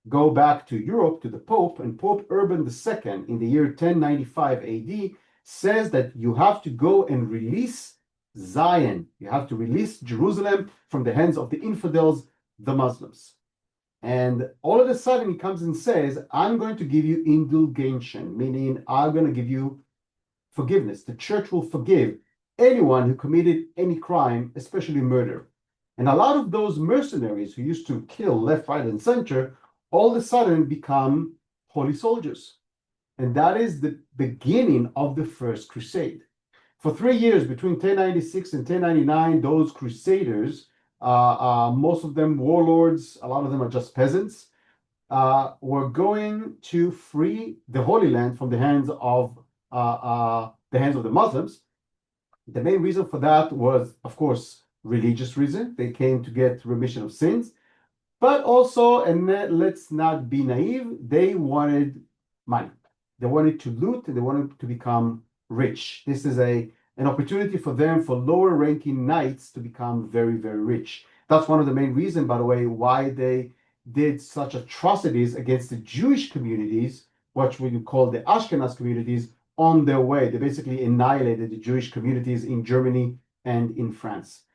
go back to Europe, to the Pope, and Pope Urban II in the year 1095 AD says that you have to go and release Zion. You have to release Jerusalem from the hands of the infidels, the Muslims. And all of a sudden he comes and says, I'm going to give you indulgence, meaning I'm going to give you forgiveness. The church will forgive anyone who committed any crime, especially murder. And a lot of those mercenaries who used to kill left, right, and center all of a sudden become holy soldiers. And that is the beginning of the First Crusade. For 3 years, between 1096 and 1099, those crusaders, most of them warlords, a lot of them are just peasants, were going to free the Holy Land from the hands of the Muslims. The main reason for that was, of course, religious reason. They came to get remission of sins, but also, and let's not be naive, they wanted money. They wanted to loot and they wanted to become rich. This is an opportunity for them, for lower ranking knights, to become very, very rich. That's one of the main reasons, by the way, why they did such atrocities against the Jewish communities, what we would call the Ashkenaz communities, on their way. They basically annihilated the Jewish communities in Germany and in France.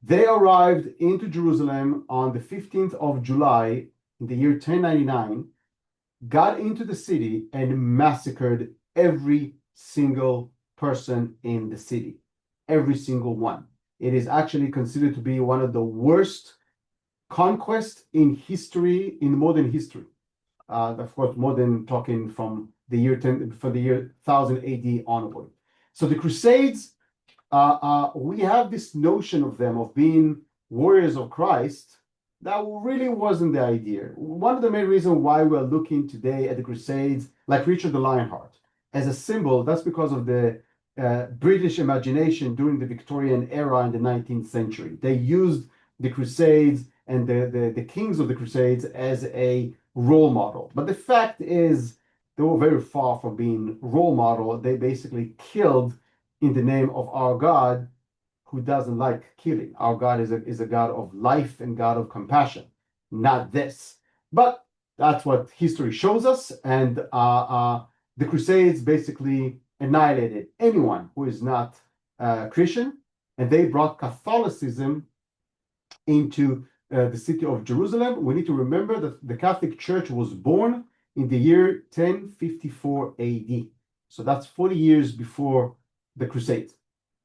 They arrived into Jerusalem on the 15th of July in the year 1099, got into the city and massacred every single person in the city, every single one. It is actually considered to be one of the worst conquests in history, in modern history. Of course, modern talking from the year 1000 AD onward. So the Crusades, we have this notion of them of being warriors of Christ. That really wasn't the idea. One of the main reasons why we're looking today at the Crusades, like Richard the Lionheart, as a symbol, that's because of the British imagination during the Victorian era in the 19th century. They used the Crusades and the kings of the Crusades as a role model. But the fact is, they were very far from being role model. They basically killed in the name of our God, who doesn't like killing. Our God is a God of life and God of compassion, not this. But that's what history shows us. And the Crusades basically annihilated anyone who is not Christian, and they brought Catholicism into the city of Jerusalem. We need to remember that the Catholic Church was born in the year 1054 AD. So that's 40 years before the Crusades.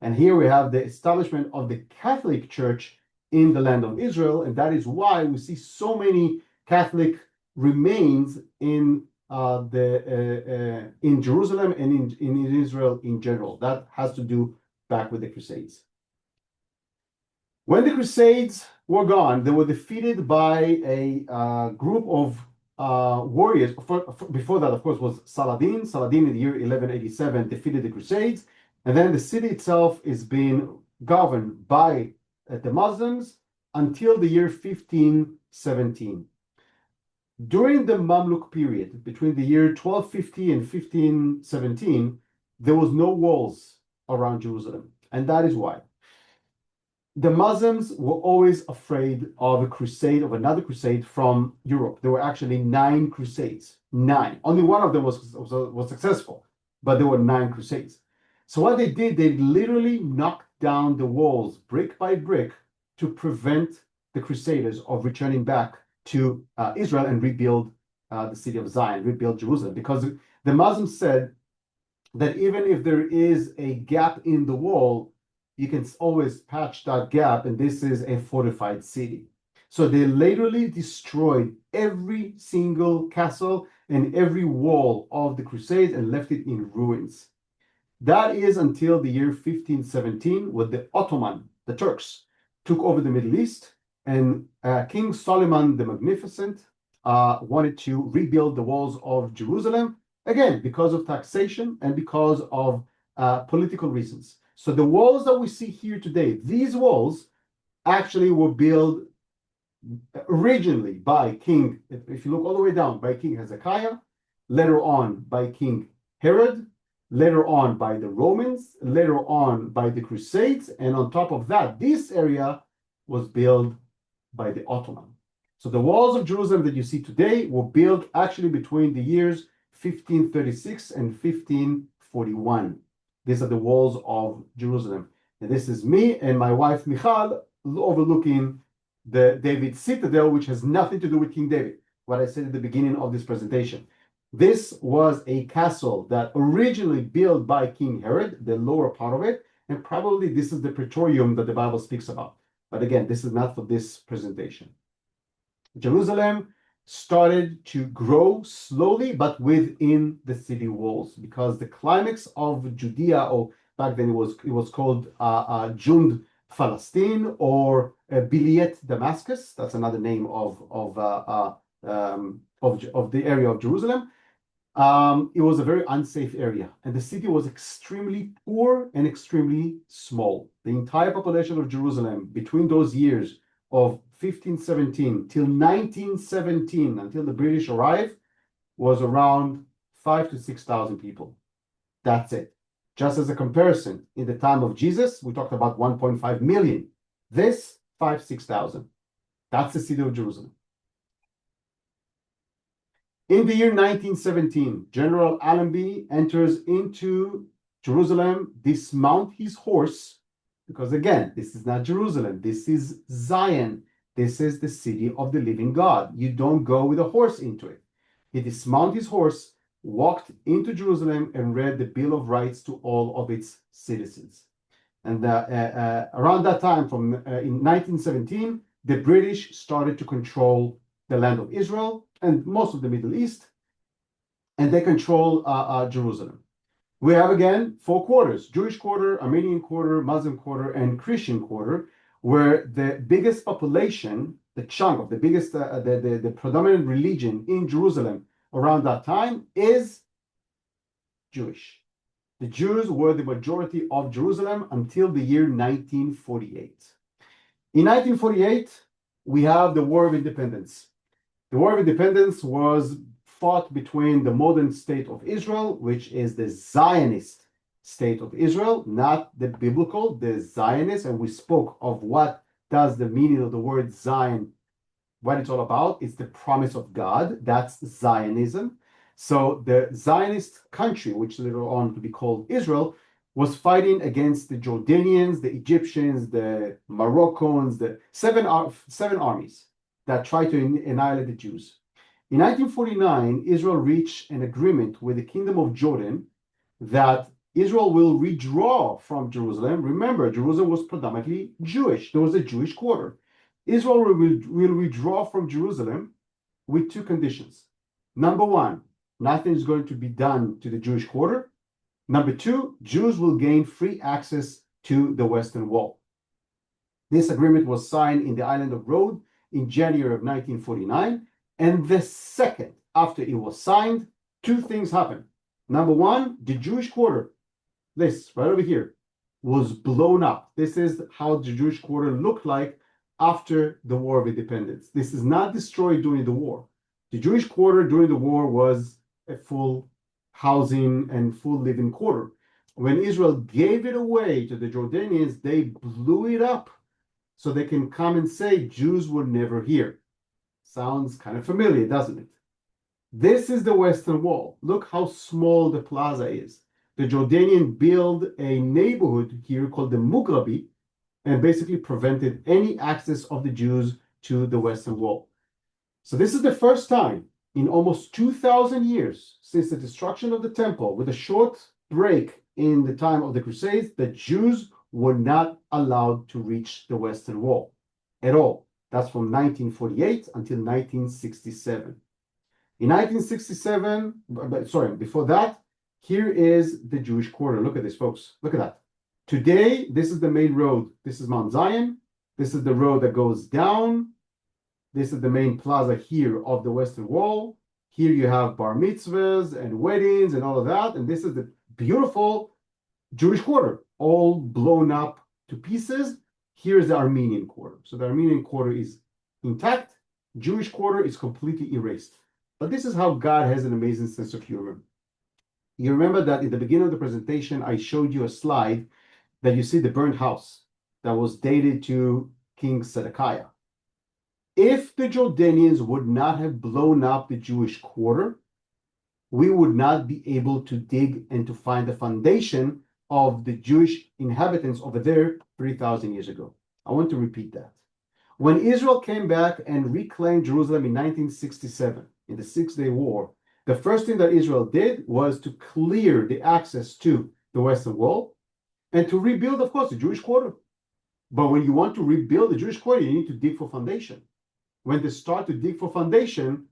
And here we have the establishment of the Catholic Church in the land of Israel, and that is why we see so many Catholic remains in in Jerusalem and in Israel in general. That has to do back with the Crusades. When the Crusades were gone, they were defeated by a group of warriors. Before that, of course, was Saladin. Saladin in the year 1187 defeated the Crusades, and then the city itself is being governed by the Muslims until the year 1517. During the Mamluk period, between the year 1250 and 1517, there was no walls around Jerusalem, and that is why. The Muslims were always afraid of a crusade, of another crusade from Europe. There were actually 9 crusades. 9. Only one of them was successful, but there were 9 crusades. So what they did, they literally knocked down the walls brick by brick to prevent the Crusaders of returning back to Israel and rebuild the city of Zion, rebuild Jerusalem. Because the Muslims said that even if there is a gap in the wall, you can always patch that gap, and this is a fortified city. So they literally destroyed every single castle and every wall of the Crusades and left it in ruins. That is until the year 1517, when the Ottoman, the Turks, took over the Middle East, and King Solomon the Magnificent wanted to rebuild the walls of Jerusalem, again, because of taxation and because of political reasons. So the walls that we see here today, these walls actually were built originally by King, if you look all the way down, by King Hezekiah, later on by King Herod, later on by the Romans, later on by the Crusades, and on top of that, this area was built by the Ottoman. So the walls of Jerusalem that you see today were built actually between the years 1536 and 1541. These are the walls of Jerusalem. And this is me and my wife Michal overlooking the David Citadel, which has nothing to do with King David, what I said at the beginning of this presentation. This was a castle that originally built by King Herod, the lower part of it, and probably this is the Praetorium that the Bible speaks about. But again, this is not for this presentation. Jerusalem started to grow slowly, but within the city walls, because the climax of Judea, or back then it was called Jund Palestine, or Biliet Damascus. That's another name of the area of Jerusalem. It was a very unsafe area, and the city was extremely poor and extremely small. The entire population of Jerusalem between those years of 1517 till 1917, until the British arrived, was around 5,000 to 6,000 people. That's it. Just as a comparison, in the time of Jesus, we talked about 1.5 million. This, 5,000 to 6,000. That's the city of Jerusalem. In the year 1917, General Allenby enters into Jerusalem, dismount his horse, because again, this is not Jerusalem, this is Zion. This is the city of the living God. You don't go with a horse into it. He dismounted his horse, walked into Jerusalem, and read the Bill of Rights to all of its citizens. And around that time, in 1917, the British started to control the land of Israel and most of the Middle East, and they control Jerusalem. We have again 4 quarters: Jewish quarter, Armenian quarter, Muslim quarter, and Christian quarter, where the biggest population, the chunk of the biggest, the predominant religion in Jerusalem around that time is Jewish. The Jews were the majority of Jerusalem until the year 1948. In 1948, we have the War of Independence. The War of Independence was fought between the modern state of Israel, which is the Zionist state of Israel, not the biblical, the Zionist, and we spoke of what does the meaning of the word Zion what it's all about. It's the promise of God. That's Zionism. So the Zionist country, which later on to be called Israel, was fighting against the Jordanians, the Egyptians, the Moroccans, the seven armies that tried to annihilate the Jews. In 1949, Israel reached an agreement with the Kingdom of Jordan that Israel will withdraw from Jerusalem. Remember, Jerusalem was predominantly Jewish. There was a Jewish quarter. Israel will withdraw from Jerusalem with two conditions. Number one, nothing is going to be done to the Jewish quarter. Number two, Jews will gain free access to the Western Wall. This agreement was signed in the island of Rhodes in January of 1949. And the second after it was signed, two things happened. Number one, the Jewish quarter, this right over here, was blown up. This is how the Jewish quarter looked like after the War of Independence. This is not destroyed during the war. The Jewish quarter during the war was a full housing and full living quarter. When Israel gave it away to the Jordanians, they blew it up so they can come and say Jews were never here. Sounds kind of familiar, doesn't it? This is the Western Wall. Look how small the plaza is. The Jordanian built a neighborhood here called the Mughrabi and basically prevented any access of the Jews to the Western Wall. So this is the first time in almost 2,000 years since the destruction of the temple, with a short break in the time of the Crusades, that Jews were not allowed to reach the Western Wall at all. That's from 1948 until 1967. In 1967, before that, here is the Jewish quarter. Look at this, folks. Look at that. Today, this is the main road. This is Mount Zion. This is the road that goes down. This is the main plaza here of the Western Wall. Here you have bar mitzvahs and weddings and all of that. And this is the beautiful Jewish quarter, all blown up to pieces. Here's the Armenian quarter. So the Armenian quarter is intact. Jewish quarter is completely erased. But this is how God has an amazing sense of humor. You remember that in the beginning of the presentation, I showed you a slide that you see the burnt house that was dated to King Zedekiah. If the Jordanians would not have blown up the Jewish quarter, we would not be able to dig and to find the foundation of the Jewish inhabitants over there 3,000 years ago. I want to repeat that. When Israel came back and reclaimed Jerusalem in 1967, in the Six-Day War, the first thing that Israel did was to clear the access to the Western Wall and to rebuild, of course, the Jewish quarter. But when you want to rebuild the Jewish quarter, you need to dig for foundation. When they start to dig for foundation,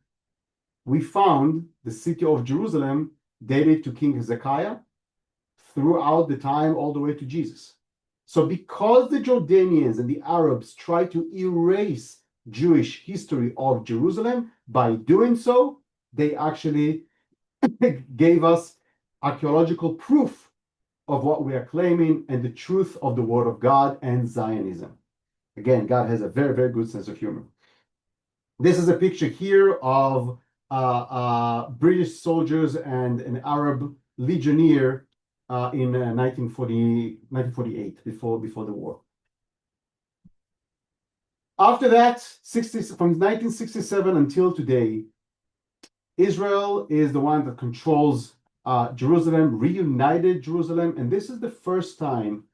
we found the city of Jerusalem dated to King Hezekiah throughout the time all the way to Jesus. So because the Jordanians and the Arabs tried to erase Jewish history of Jerusalem, by doing so, they actually gave us archaeological proof of what we are claiming and the truth of the Word of God and Zionism. Again, God has a very, very good sense of humor. This is a picture here of British soldiers and an Arab legionnaire in 1948, before the war. After that, from 1967 until today, Israel is the one that controls Jerusalem, reunited Jerusalem, and this is the first time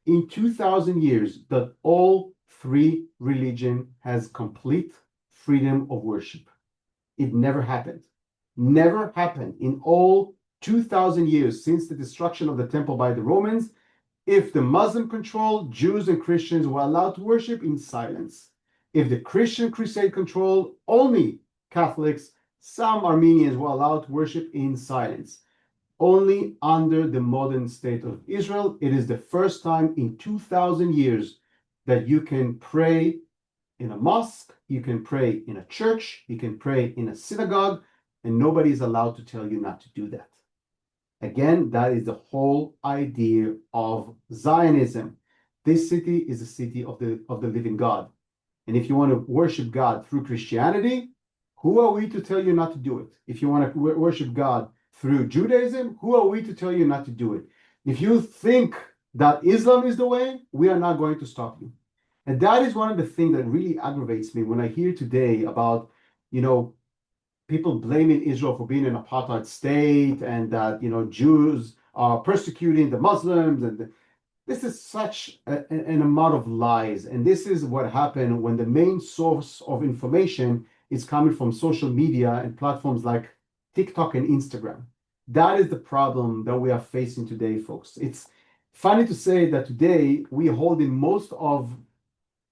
in 2,000 years that all three religions has complete freedom of worship. It never happened. Never happened in all 2,000 years since the destruction of the temple by the Romans. If the Muslim controlled, Jews and Christians were allowed to worship in silence. If the Christian crusade controlled, only Catholics, some Armenians were allowed to worship in silence. Only under the modern state of Israel, it is the first time in 2,000 years that you can pray in a mosque, you can pray in a church, you can pray in a synagogue, and nobody is allowed to tell you not to do that. Again, that is the whole idea of Zionism. This city is a city of the living God. And if you want to worship God through Christianity, who are we to tell you not to do it? If you want to worship God through Judaism, who are we to tell you not to do it? If you think that Islam is the way, we are not going to stop you. And that is one of the things that really aggravates me when I hear today about, people blaming Israel for being an apartheid state and that, Jews are persecuting the Muslims. And this is such an amount of lies. And this is what happened when the main source of information is coming from social media and platforms like TikTok and Instagram. That is the problem that we are facing today, folks. It's funny to say that today we hold in most of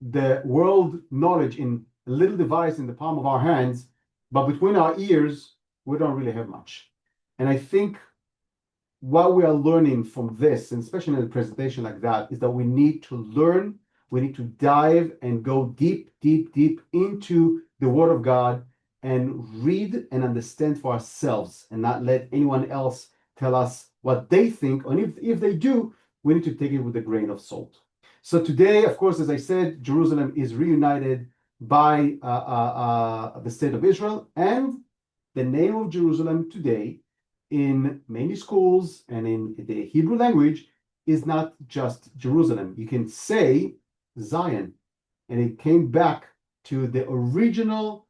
the world knowledge in a little device in the palm of our hands, but between our ears, we don't really have much. And I think what we are learning from this, and especially in a presentation like that, is that we need to learn, we need to dive and go deep, deep, deep into the Word of God and read and understand for ourselves and not let anyone else tell us what they think. And if they do, we need to take it with a grain of salt. So today, of course, as I said, Jerusalem is reunited by the state of Israel, and the name of Jerusalem today in many schools and in the Hebrew language is not just Jerusalem. You can say Zion, and it came back to the original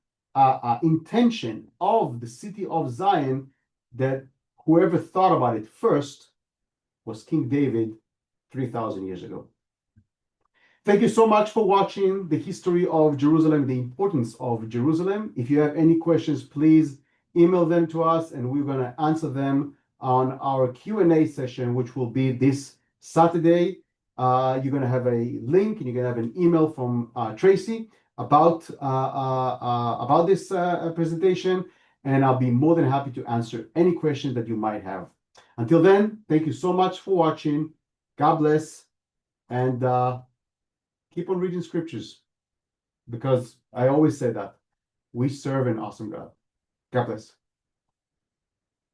intention of the city of Zion, that whoever thought about it first was King David 3,000 years ago. Thank you so much for watching the history of Jerusalem, the importance of Jerusalem. If you have any questions, please email them to us, and we're going to answer them on our Q&A session, which will be this Saturday. You're going to have a link, and you're going to have an email from Tracy about this presentation, and I'll be more than happy to answer any questions that you might have. Until then, thank you so much for watching. God bless, and keep on reading scriptures, because I always say that we serve an awesome God. God bless.